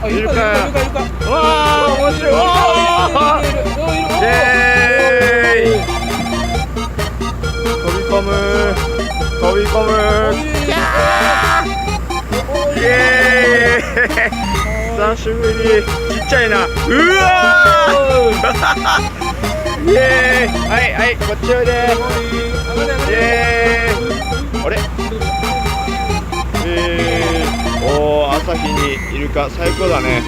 イルカわあ面白い。わあイエーイ。飛び込むイエーイ。久しぶり。ちっちゃいな。うわーイエーイ。はいこっちおいで。イエーイ。あれおー、朝日にイルカ最高だね。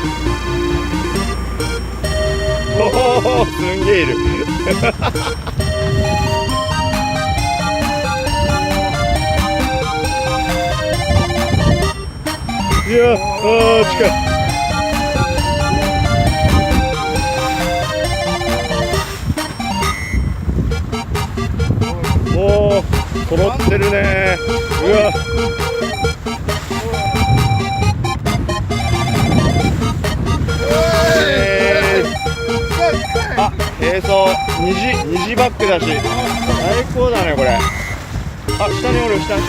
おおすんげえいる。いや近い。おお揃ってるね。うわ並走2時バックだし最高だねこれ。あ、下におる下に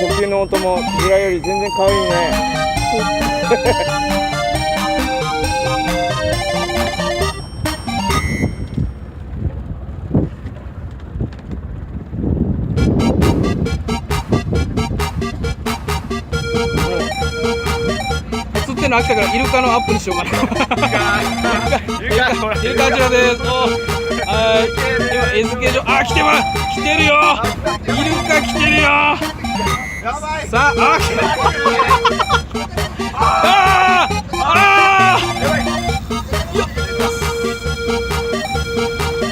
呼吸の音もクジラより全然可愛いね。釣っての飽きたからイルカのアップにしようかな。イルカあちらです。はい今餌付け場来てるよ。イルカ来てるよ。さ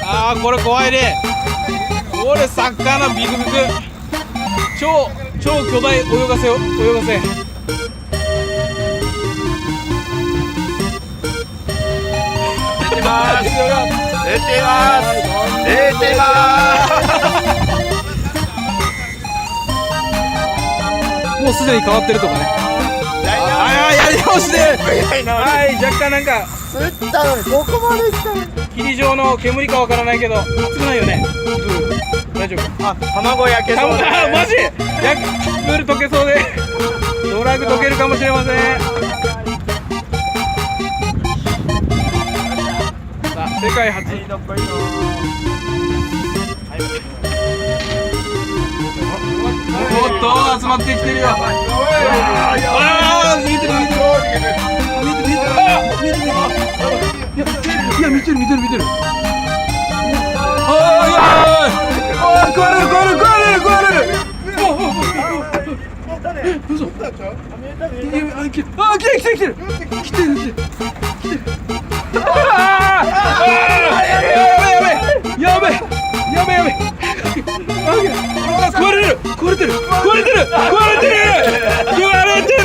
あこれ怖いね。これ魚ビクビク。超巨大泳がせ。出てますもうすでに変わってるとかね。やり直しで。はい若干なんか釣ったのにここまで来たのに。霧状の煙かわからないけど熱くないよね。大丈夫。卵焼けそうね。マジプール溶けそうでドラグ溶けるかもしれません。さあ世界初。おっと集まってきてるよ。見えてる。いや見てる。食われる。嘘。来てる。やべ。食われてる。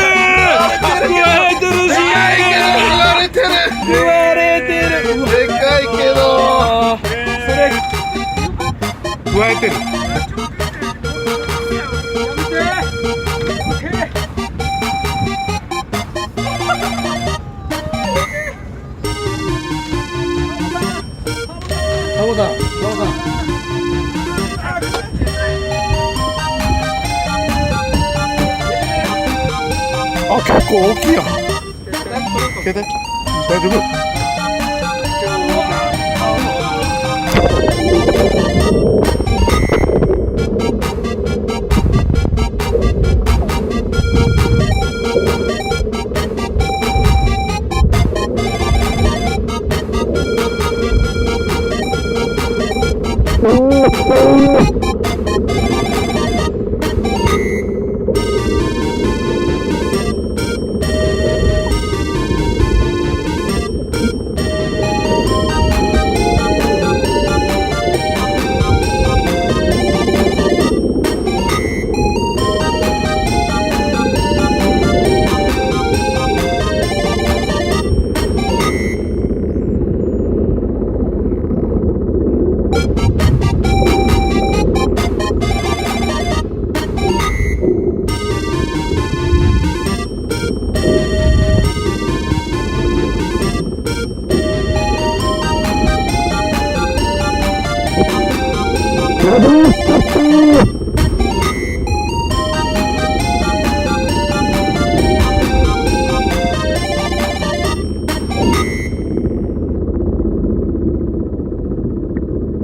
でかいけどそれ加えてる。タモさん結構大きいやん。大丈夫。やばい、